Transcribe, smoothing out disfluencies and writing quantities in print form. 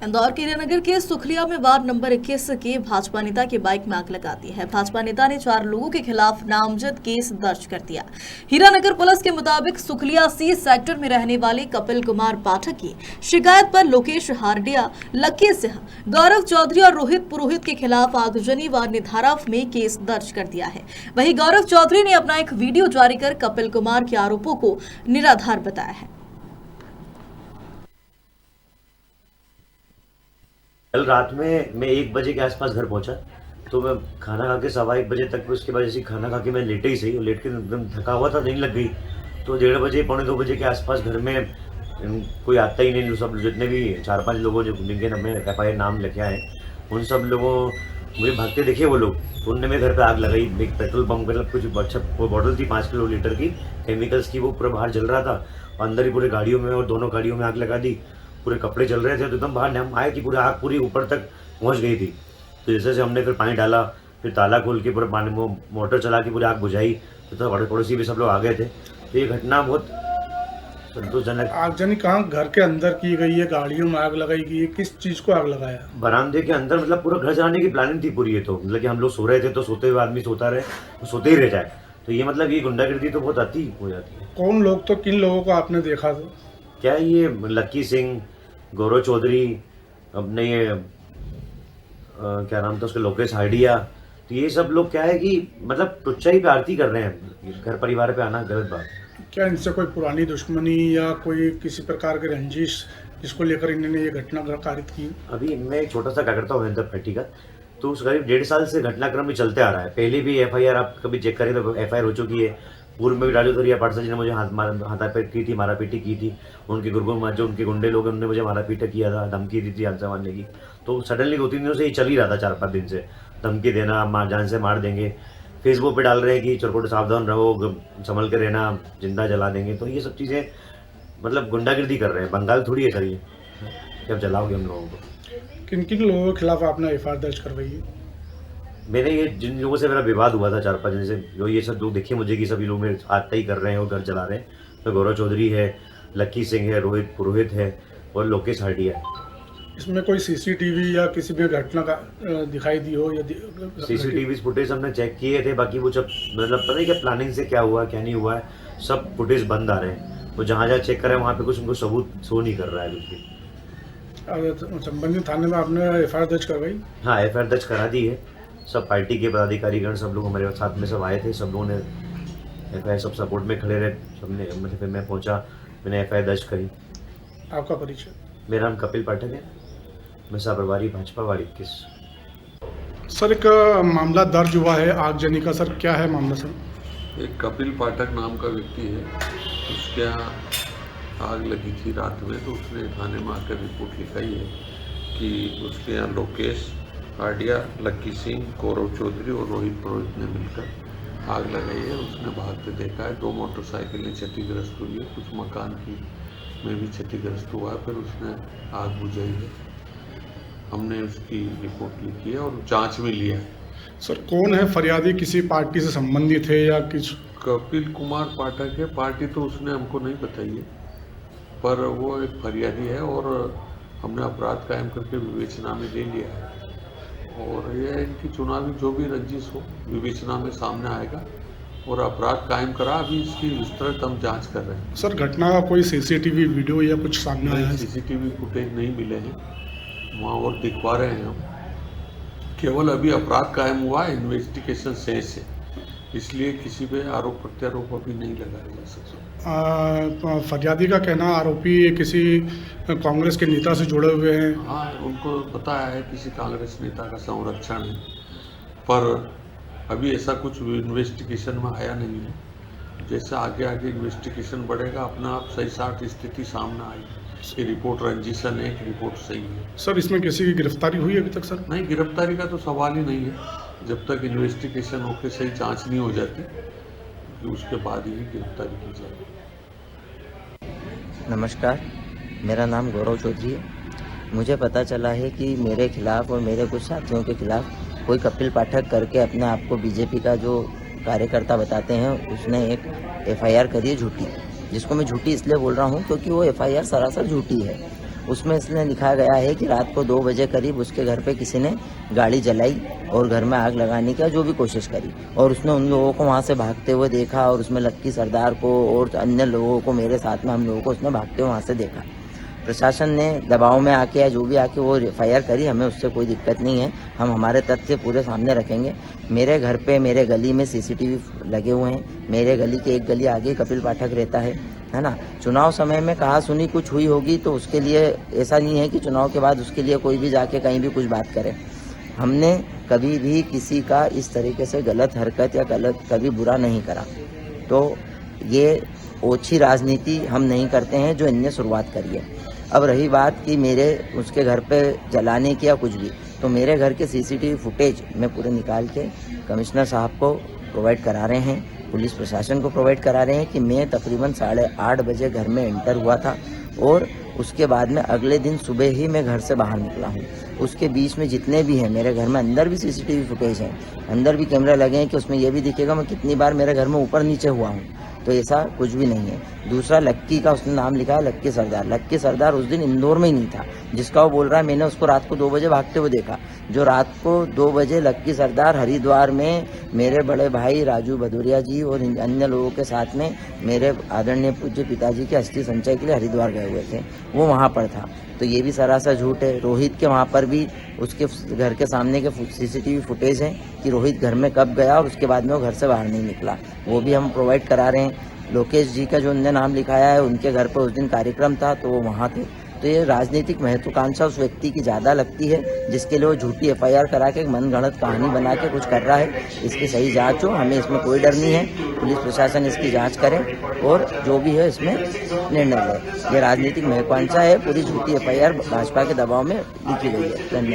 इंदौर के हीरानगर के सुखलिया में वार्ड नंबर 21 के भाजपा नेता की बाइक में आग लगा दी है। भाजपा नेता ने 4 लोगों के खिलाफ नामजद केस दर्ज कर दिया। हीरानगर पुलिस के मुताबिक सुखलिया सी सेक्टर में रहने वाले कपिल कुमार पाठक की शिकायत पर लोकेश हार्डिया, लक्की सिंह, गौरव चौधरी और रोहित पुरोहित के खिलाफ आगजनी व निधाराव में केस दर्ज कर दिया है। वहीं गौरव चौधरी ने अपना एक वीडियो जारी कर कपिल कुमार के आरोपों को निराधार बताया है। कल रात में मैं 1 बजे के आसपास घर पहुंचा, तो मैं खाना खा के 1:15 बजे तक, उसके बाद जैसे खाना खा के मैं लेटे ही सही, लेट के एकदम थका हुआ था, नींद लग गई। तो 1:30 बजे, 1:45 बजे के आसपास घर में कोई आता ही नहीं। सब जितने भी 4-5 लोगों जो जिनके नाम में FIR नाम लिखे आए, उन सब लोगों मुझे भागते देखे वो लोग। उनने मेरे घर पर आग लगाई। एक पेट्रोल पंप, मतलब कुछ अच्छा वो बॉटल थी 5 किलो लीटर की केमिकल्स की, वो पूरा बाहर जल रहा था। अंदर ही पूरे गाड़ियों में, और दोनों गाड़ियों में आग लगा दी। पूरे कपड़े जल रहे थे, तो एकदम बाहर हम आए कि पूरी आग पूरी ऊपर तक पहुंच गई थी। तो जैसे हमने फिर पानी डाला, फिर ताला खोल के पूरा पानी मोटर चला के पूरी आग बुझाई, तो पड़ोसी भी सब लोग आ गए थे। तो ये घटना बहुत संतोषजनक। आगजनी कहाँ घर के अंदर की गई है? गाड़ियों में आग लगाई गई है? किस चीज को आग लगाया? बरामदे के अंदर, मतलब पूरा घर जलाने की प्लानिंग थी पूरी। ये तो मतलब कि हम लोग सो रहे थे, तो सोते हुए आदमी सोता रहे, तो सोते ही रह जाए। तो ये मतलब ये गुंडागिर्दी तो बहुत अति हो जाती है। कौन लोग, तो किन लोगों को आपने देखा था? क्या ये लक्की सिंह, गौरव चौधरी, अपने ये क्या नाम था उसका, लोकेश हार्डिया, तो ये सब लोग क्या है कि मतलब टुच्चाई पे आरती कर रहे हैं। घर परिवार पे आना गलत बात। क्या इनसे कोई पुरानी दुश्मनी या कोई किसी प्रकार की रंजिश, जिसको लेकर इन्होंने ये घटना कारित की? अभी मैं एक छोटा सा क्या करता हूँ हिंदर पार्टी का, तो उस करीब 1.5 साल से घटनाक्रम भी चलते आ रहा है। पहले भी FIR आप कभी चेक करें तो FIR हो चुकी है। पूर्व में भी राजू दरिया पाठशाला जी ने मुझे हाथापैठ की थी, मारापीटी की थी। उनके गुर्गों जो उनके गुंडे लोग हैं, उन्होंने मुझे मारापीट किया था, धमकी दी थी हादसा मारने की। तो सडनली 2-3 दिनों से ये चल ही रहा था, 4-5 दिन से धमकी देना, जान से मार देंगे। फेसबुक पे डाल रहे हैं कि चरकोट सावधान रहो, संभल के रहना, जिंदा जला देंगे। तो ये सब चीज़ें मतलब गुंडागिर्दी कर रहे हैं। बंगाल थोड़ी है सर ये, जब जलाओगे हम लोगों को। किन किन लोगों के खिलाफ आपने FIR दर्ज करवाई है? मैंने ये जिन लोगों से मेरा विवाद हुआ था 4-5 दिन से, जो ये सब लोग देखे मुझे कि सभी लोग मेरे आत्ता ही कर रहे हैं और घर जला रहे हैं, तो गौरव चौधरी है, लक्की सिंह है, रोहित पुरोहित है और लोकेश हार्डिया है। इसमें कोई CCTV या किसी भी घटना का दिखाई दी हो? या CCTV फुटेज हमने चेक किए थे, बाकी वो जब मतलब पता नहीं क्या प्लानिंग से क्या हुआ क्या नहीं हुआ है, सब फुटेज बंद आ रहे हैं। वो जहाँ जहाँ चेक करें वहाँ पे कुछ उनको सबूत शो नहीं कर रहा है कुछ भी। संबंधित थाने में आपने FIR दर्ज करवाई? हाँ, FIR दर्ज करा दी है। सब पार्टी के पदाधिकारीगण सब लोग हमारे साथ में सब आए थे, सब लोगों ने FIR सब सपोर्ट में खड़े रहे सबने। मतलब फिर मैं पहुंचा, मैंने FIR दर्ज करी। आपका परिचय? मेरा नाम कपिल पाठक है, मैं सह प्रभारी भाजपा वार्ड 21। सर, एक मामला दर्ज हुआ है आगजनी का, सर क्या है मामला सर? एक कपिल पाठक नाम का व्यक्ति है, उसके यहाँ आग लगी थी रात में। तो उसने थाने में आकर रिपोर्ट लिखाई है कि उसके यहाँ लोकेश हार्डिया, लक्की सिंह, गौरव चौधरी और रोहित पुरोहित ने मिलकर आग लगाई है। उसने भागते देखा है, 2 मोटरसाइकिलें क्षतिग्रस्त हुई है, कुछ मकान की में भी क्षतिग्रस्त हुआ है। फिर उसने आग बुझाई है। हमने उसकी रिपोर्ट लिखी है और जांच में लिया है। सर कौन है फरियादी? किसी पार्टी से संबंधित है या किस? कपिल कुमार पाठक है। पार्टी तो उसने हमको नहीं बताई है, पर वो एक फरियादी है और हमने अपराध कायम करके विवेचना में ले लिया है। और यह इनकी चुनावी जो भी रंजिश हो विवेचना में सामने आएगा और अपराध कायम करा। अभी इसकी विस्तृत हम जांच कर रहे हैं। सर घटना का कोई CCTV वीडियो या कुछ सामने आया है? CCTV फुटेज नहीं मिले हैं वहाँ, और दिखवा रहे हैं हम। केवल अभी अपराध कायम हुआ है, इन्वेस्टिगेशन शेष है, इसलिए किसी पे आरोप प्रत्यारोप अभी नहीं लगाया जा सकता। फरियादी का कहना आरोपी किसी कांग्रेस के नेता से जुड़े हुए हैं। हाँ, उनको बताया है किसी कांग्रेस नेता का संरक्षण है, पर अभी ऐसा कुछ इन्वेस्टिगेशन में आया नहीं है। जैसे आगे आगे इन्वेस्टिगेशन बढ़ेगा, अपना आप सही साठ स्थिति सामने आएगी कि रिपोर्ट रंजिशन है कि रिपोर्ट सही है। सर इसमें किसी की गिरफ्तारी हुई अभी तक? सर नहीं, गिरफ्तारी का तो सवाल ही नहीं है, जब तक इन्वेस्टिगेशन होकर सही जांच नहीं हो जाती, कि उसके बाद ही गिरफ्तारी की जाएगी। नमस्कार, मेरा नाम गौरव चौधरी है। मुझे पता चला है कि मेरे खिलाफ और मेरे कुछ साथियों के खिलाफ कोई कपिल पाठक करके अपने आप को बीजेपी का जो कार्यकर्ता बताते हैं, उसने एक FIR करी है झूठी, जिसको मैं झूठी इसलिए बोल रहा हूँ क्योंकि वो FIR सरासर झूठी है। उसमें इसने लिखा गया है कि रात को 2 बजे करीब उसके घर पे किसी ने गाड़ी जलाई और घर में आग लगाने की जो भी कोशिश करी, और उसने उन लोगों को वहाँ से भागते हुए देखा, और उसमें लक्की सरदार को और अन्य लोगों को, मेरे साथ में हम लोगों को उसने भागते हुए वहाँ से देखा। प्रशासन ने दबाव में आके या जो भी आके वो एफआईआर करी, हमें उससे कोई दिक्कत नहीं है, हम हमारे तथ्य पूरे सामने रखेंगे। मेरे घर पे मेरे गली में सीसीटीवी लगे हुए हैं, मेरे गली के एक गली आगे कपिल पाठक रहता है ना। चुनाव समय में कहा सुनी कुछ हुई होगी तो उसके लिए ऐसा नहीं है कि चुनाव के बाद उसके लिए कोई भी जाके कहीं भी कुछ बात करे। हमने कभी भी किसी का इस तरीके से गलत हरकत या गलत कभी बुरा नहीं करा, तो ये ओछी राजनीति हम नहीं करते हैं जो इनने शुरुआत करी है। अब रही बात कि मेरे उसके घर पे जलाने की या कुछ भी, तो मेरे घर के सीसीटीवी फुटेज मैं पूरे निकाल के कमिश्नर साहब को प्रोवाइड करा रहे हैं, पुलिस प्रशासन को प्रोवाइड करा रहे हैं कि मैं तकरीबन 8:30 बजे घर में एंटर हुआ था और उसके बाद में अगले दिन सुबह ही मैं घर से बाहर निकला हूँ। उसके बीच में जितने भी हैं मेरे घर में, अंदर भी सीसीटीवी फुटेज हैं, अंदर भी कैमरा लगे हैं कि उसमें यह भी दिखेगा मैं कितनी बार मेरे घर में ऊपर नीचे हुआ हूँ, तो ऐसा कुछ भी नहीं है। दूसरा, लक्की का उसने नाम लिखा है लक्की सरदार। लक्की सरदार उस दिन इंदौर में ही नहीं था, जिसका वो बोल रहा है मैंने उसको रात को 2 बजे भागते हुए देखा। जो रात को 2 बजे लक्की सरदार हरिद्वार में मेरे बड़े भाई राजू भदौरिया जी और अन्य लोगों के साथ में मेरे आदरणीय पूज्य पिताजी के अस्थि संचय के लिए हरिद्वार गए हुए थे, वो वहाँ पर था, तो ये भी सरासर झूठ है। रोहित के वहाँ पर भी उसके घर के सामने के सीसीटीवी फुटेज हैं कि रोहित घर में कब गया और उसके बाद में वो घर से बाहर नहीं निकला, वो भी हम प्रोवाइड करा रहे हैं। लोकेश जी का जो उनने नाम लिखाया है, उनके घर पर उस दिन कार्यक्रम था तो वो वहाँ थे। तो ये राजनीतिक महत्वाकांक्षा उस व्यक्ति की ज़्यादा लगती है जिसके लिए वो झूठी एफआईआर करा के मनगढ़ंत कहानी बना के कुछ कर रहा है। इसकी सही जांच हो, हमें इसमें कोई डर नहीं है, पुलिस प्रशासन इसकी जांच करे और जो भी है इसमें निर्णय ले। ये राजनीतिक महत्वाकांक्षा है, पूरी झूठी एफआईआर भाजपा के दबाव में लिखी गई है। धन्यवाद।